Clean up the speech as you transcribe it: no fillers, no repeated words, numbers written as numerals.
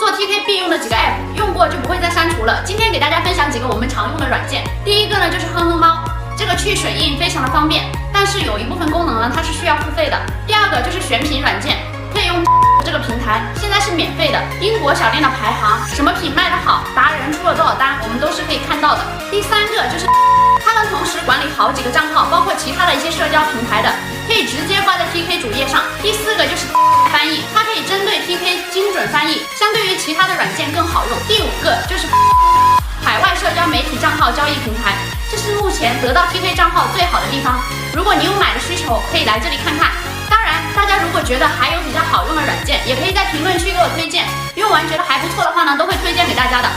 做 TK 必用的几个 app， 用过就不会再删除了。今天给大家分享几个我们常用的软件。第一个呢就是哼哼猫，这个去水印非常的方便，但是有一部分功能呢它是需要付费的。第二个就是选品软件，可以用这个平台，现在是免费的。英国小店的排行，什么品卖的好，达人出了多少单，我们都是可以看到的。第三个就是它能同时管理好几个账号，包括其他的一些社交平台的，可以直接挂在 TK 主页上。第四个就是翻译，它可以针对 TK 精准翻译，相对于其他的软件更好用。第五个就是海外社交媒体账号交易平台，这是目前得到 TK 账号最好的地方。如果你有买的需求，可以来这里看看。当然，大家如果觉得还有比较好用的软件，也可以在评论区给我推荐，用完觉得还不错的话呢，都会推荐给大家的。